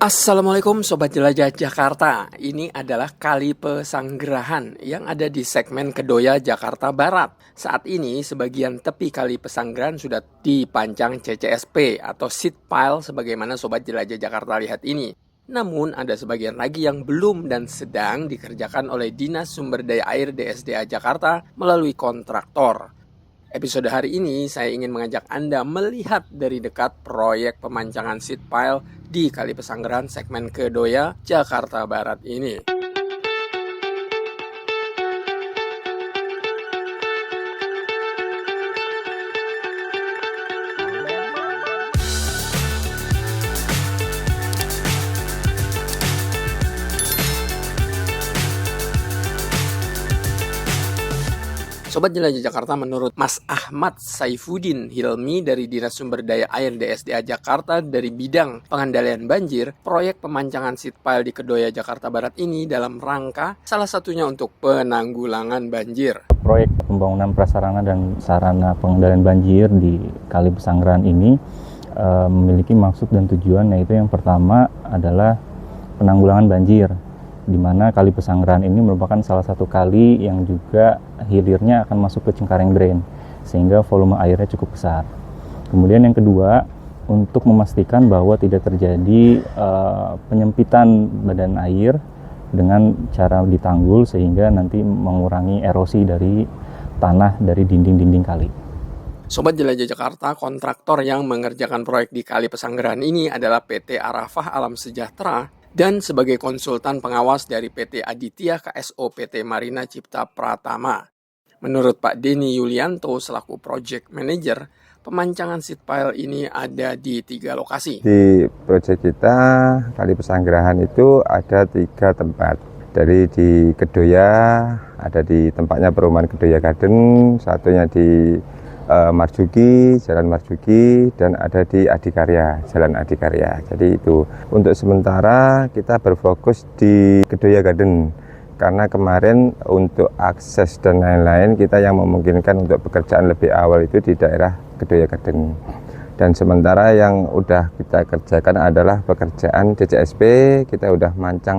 Assalamualaikum Sobat Jelajah Jakarta. Ini adalah Kali Pesanggerahan yang ada di segmen Kedoya, Jakarta Barat. Saat ini sebagian tepi Kali Pesanggerahan sudah dipancang CCSP atau seat pile sebagaimana Sobat Jelajah Jakarta lihat ini. Namun ada sebagian lagi yang belum dan sedang dikerjakan oleh Dinas Sumber Daya Air DSDA Jakarta melalui kontraktor. Episode hari ini saya ingin mengajak Anda melihat dari dekat proyek pemancangan seat pile di Kali Pesanggerahan segmen Kedoya, Jakarta Barat ini. Sobat Jelajah Jakarta, menurut Mas Ahmad Saifuddin Hilmi dari Dinas Sumber Daya Air DSDA Jakarta dari bidang pengendalian banjir, proyek pemancangan seat pile di Kedoya, Jakarta Barat ini dalam rangka salah satunya untuk penanggulangan banjir. Proyek pembangunan prasarana dan sarana pengendalian banjir di Kali Pesanggerahan ini memiliki maksud dan tujuan, yaitu yang pertama adalah penanggulangan banjir, di mana Kali Pesanggerahan ini merupakan salah satu kali yang juga hilirnya akan masuk ke Cengkareng Drain, sehingga volume airnya cukup besar. Kemudian yang kedua, untuk memastikan bahwa tidak terjadi penyempitan badan air dengan cara ditanggul, sehingga nanti mengurangi erosi dari tanah dari dinding-dinding kali. Sobat Jelajah Jakarta, kontraktor yang mengerjakan proyek di Kali Pesanggerahan ini adalah PT Arafah Alam Sejahtera, dan sebagai konsultan pengawas dari PT Aditya KSO PT Marina Cipta Pratama. Menurut Pak Denny Yulianto selaku Project Manager, pemancangan seat pile ini ada di 3 lokasi. Di proyek kita Kali Pesanggerahan itu ada 3 tempat. Dari di Kedoya, ada di tempatnya perumahan Kedoya Garden, satunya di Marjuki, Jalan Marjuki, dan ada di Adikarya, Jalan Adikarya. Jadi itu untuk sementara kita berfokus di Kedoya Garden, karena kemarin untuk akses dan lain-lain kita yang memungkinkan untuk pekerjaan lebih awal itu di daerah Kedoya Garden. Dan sementara yang udah kita kerjakan adalah pekerjaan CCSP. Kita udah mancang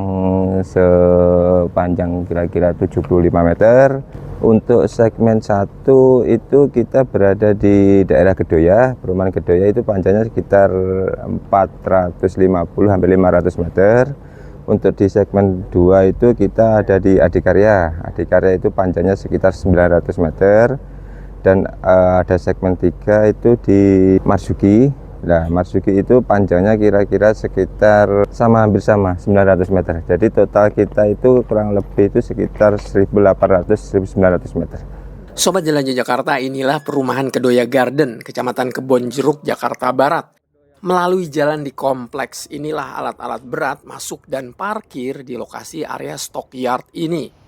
sepanjang kira-kira 75 meter. Untuk segmen 1 itu kita berada di daerah Kedoya, perumahan Kedoya itu panjangnya sekitar 450 hampir 500 meter. Untuk di segmen 2 itu kita ada di Adikarya. Adikarya itu panjangnya sekitar 900 meter. Dan ada segmen 3 itu di Marzuki. Nah, Marzuki itu panjangnya kira-kira sekitar hampir sama 900 meter. Jadi total kita itu kurang lebih itu sekitar 1800-1900 meter. Sobat Jelajah Jakarta, inilah perumahan Kedoya Garden, Kecamatan Kebonjeruk, Jakarta Barat. Melalui jalan di kompleks inilah alat-alat berat masuk dan parkir di lokasi area stockyard ini.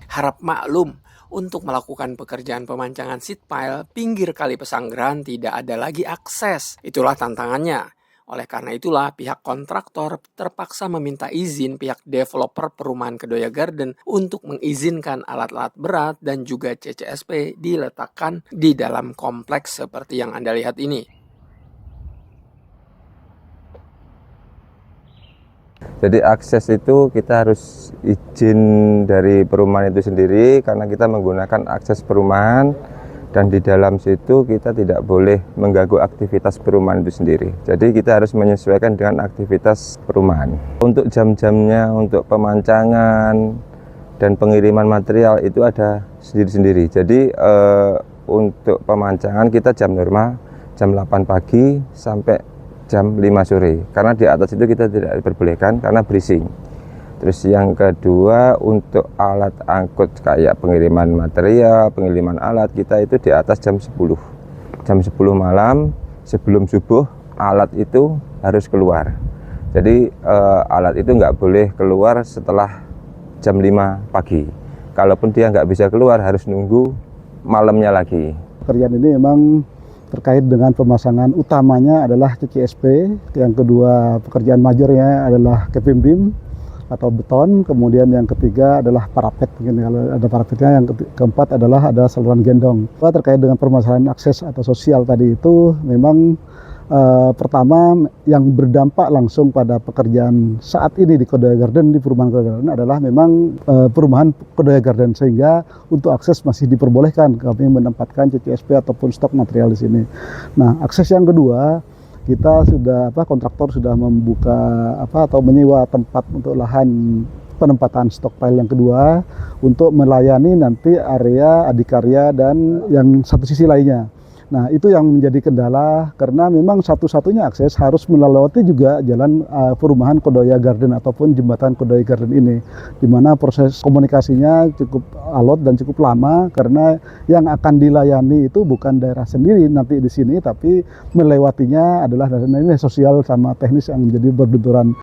Harap maklum, untuk melakukan pekerjaan pemancangan seat pile, pinggir Kali Pesanggerahan tidak ada lagi akses. Itulah tantangannya. Oleh karena itulah pihak kontraktor terpaksa meminta izin pihak developer perumahan Kedoya Garden untuk mengizinkan alat-alat berat dan juga CCSP diletakkan di dalam kompleks seperti yang Anda lihat ini. Jadi akses itu kita harus izin dari perumahan itu sendiri, karena kita menggunakan akses perumahan, dan di dalam situ kita tidak boleh mengganggu aktivitas perumahan itu sendiri. Jadi kita harus menyesuaikan dengan aktivitas perumahan. Untuk jam-jamnya, untuk pemancangan dan pengiriman material itu ada sendiri-sendiri. Jadi untuk pemancangan kita jam normal, jam 8 pagi sampai jam 5 sore, karena di atas itu kita tidak diperbolehkan karena berising. Terus yang kedua, untuk alat angkut kayak pengiriman material, pengiriman alat, kita itu di atas jam 10 malam sebelum subuh alat itu harus keluar. Jadi alat itu nggak boleh keluar setelah jam 5 pagi. Kalaupun dia nggak bisa keluar, harus nunggu malamnya lagi. Pekerjaan ini memang terkait dengan pemasangan utamanya adalah CCSP, yang kedua pekerjaan majornya adalah Kepim BIM, atau beton, kemudian yang ketiga adalah parapet, kalau ada parapetnya, yang keempat adalah ada saluran gendong. Terkait dengan permasalahan akses atau sosial tadi itu memang pertama yang berdampak langsung pada pekerjaan saat ini di Kodoya Garden, di perumahan Kodoya Garden adalah memang perumahan Kodoya Garden, sehingga untuk akses masih diperbolehkan kami menempatkan CCSP ataupun stok material di sini. Nah, akses yang kedua, kita sudah kontraktor sudah membuka atau menyewa tempat untuk lahan penempatan stockpile yang kedua untuk melayani nanti area adikarya dan yang satu sisi lainnya. Nah, itu yang menjadi kendala karena memang satu-satunya akses harus melalui juga jalan perumahan Kodoya Garden ataupun jembatan Kodoya Garden ini, di mana proses komunikasinya cukup alot dan cukup lama karena yang akan dilayani itu bukan daerah sendiri nanti di sini, tapi melewatinya adalah daerah sosial sama teknis yang menjadi berbenturan.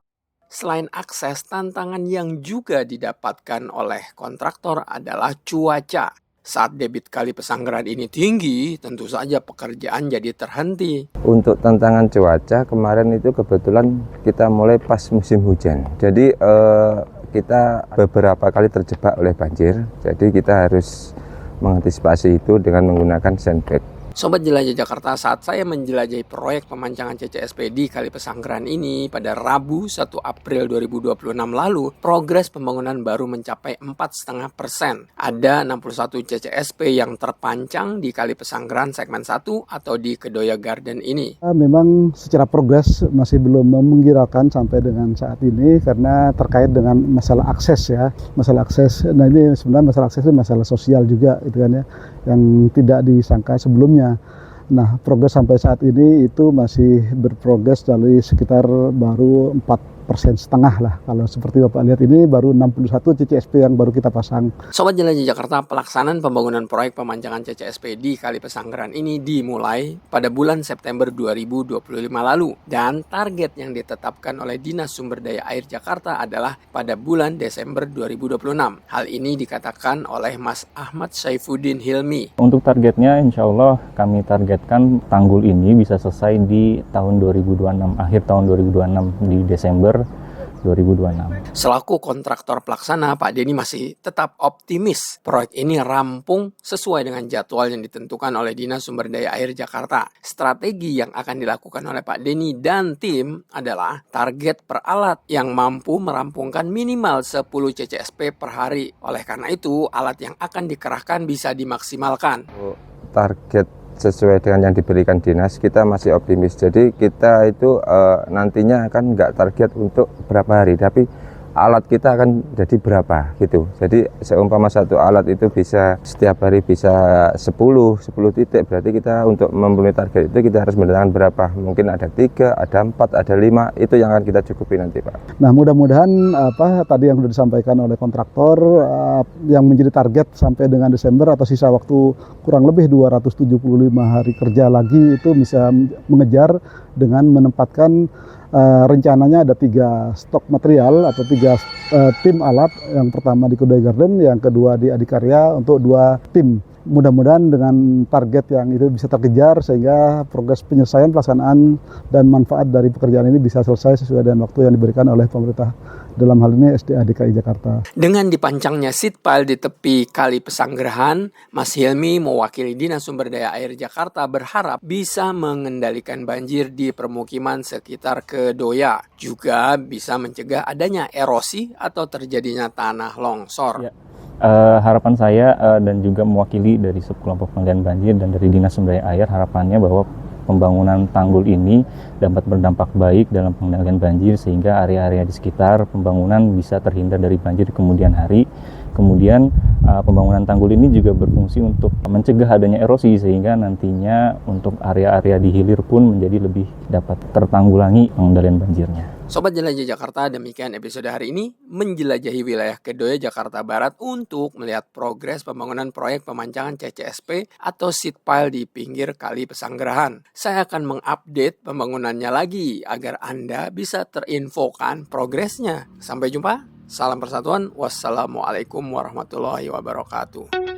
Selain akses, tantangan yang juga didapatkan oleh kontraktor adalah cuaca. Saat debit Kali Pesanggeran ini tinggi, tentu saja pekerjaan jadi terhenti. Untuk tantangan cuaca, kemarin itu kebetulan kita mulai pas musim hujan. Jadi kita beberapa kali terjebak oleh banjir. Jadi kita harus mengantisipasi itu dengan menggunakan sandbag. Sobat Jelajah Jakarta, saat saya menjelajahi proyek pemancangan CCSP di Kali Pesanggeran ini pada Rabu 1 April 2026 lalu, progres pembangunan baru mencapai 4,5%. Ada 61 CCSP yang terpancang di Kali Pesanggeran segmen 1 atau di Kodoya Garden ini. Memang secara progres masih belum mengirakan sampai dengan saat ini karena terkait dengan masalah akses ya. Masalah akses, nah ini sebenarnya masalah akses itu masalah sosial juga gitu kan ya, yang tidak disangka sebelumnya. Nah, progres sampai saat ini itu masih berprogres dari sekitar baru 4,5% lah. Kalau seperti Bapak lihat ini baru 61 CCSP yang baru kita pasang. Sobat Jelajah Jakarta, pelaksanaan pembangunan proyek pemancangan CCSP di Kali Pesanggeran ini dimulai pada bulan September 2025 lalu. Dan target yang ditetapkan oleh Dinas Sumber Daya Air Jakarta adalah pada bulan Desember 2026. Hal ini dikatakan oleh Mas Ahmad Saifuddin Hilmi. Untuk targetnya insya Allah kami targetkan tanggul ini bisa selesai di tahun 2026, akhir tahun 2026 di Desember 2026. Selaku kontraktor pelaksana, Pak Denny masih tetap optimis proyek ini rampung sesuai dengan jadwal yang ditentukan oleh Dinas Sumber Daya Air Jakarta. Strategi yang akan dilakukan oleh Pak Denny dan tim adalah target per alat yang mampu merampungkan minimal 10 CCSP per hari. Oleh karena itu, alat yang akan dikerahkan bisa dimaksimalkan. Target sesuai dengan yang diberikan dinas, kita masih optimis. Jadi kita itu nantinya akan nggak target untuk berapa hari, tapi alat kita akan jadi berapa gitu. Jadi seumpama satu alat itu bisa setiap hari bisa 10 titik, berarti kita untuk memenuhi target itu kita harus mendatangkan berapa? Mungkin ada 3, ada 4, ada 5, itu yang akan kita cukupi nanti, Pak. Nah, mudah-mudahan tadi yang sudah disampaikan oleh kontraktor yang menjadi target sampai dengan Desember atau sisa waktu kurang lebih 275 hari kerja lagi itu bisa mengejar dengan menempatkan rencananya ada 3 stok material atau 3 tim alat. Yang pertama di Kodoya Garden, yang kedua di Adikarya untuk 2 tim. Mudah-mudahan dengan target yang itu bisa terkejar sehingga progres penyelesaian pelaksanaan dan manfaat dari pekerjaan ini bisa selesai sesuai dengan waktu yang diberikan oleh pemerintah, dalam hal ini SDA DKI Jakarta. Dengan dipancangnya seat pile di tepi Kali Pesanggerahan, Mas Hilmi mewakili Dinas Sumber Daya Air Jakarta berharap bisa mengendalikan banjir di permukiman sekitar Kodoya. Juga bisa mencegah adanya erosi atau terjadinya tanah longsor. Ya. Harapan saya dan juga mewakili dari subkelompok pengendalian banjir dan dari Dinas Sumber Daya Air, harapannya bahwa pembangunan tanggul ini dapat berdampak baik dalam pengendalian banjir sehingga area-area di sekitar pembangunan bisa terhindar dari banjir di kemudian hari. Kemudian pembangunan tanggul ini juga berfungsi untuk mencegah adanya erosi sehingga nantinya untuk area-area di hilir pun menjadi lebih dapat tertanggulangi pengendalian banjirnya. Sobat Jelajah Jakarta, demikian episode hari ini menjelajahi wilayah Kodoya Jakarta Barat untuk melihat progres pembangunan proyek pemancangan CCSP atau seat pile di pinggir Kali Pesanggerahan. Saya akan mengupdate pembangunannya lagi agar Anda bisa terinfokan progresnya. Sampai jumpa, salam persatuan, wassalamualaikum warahmatullahi wabarakatuh.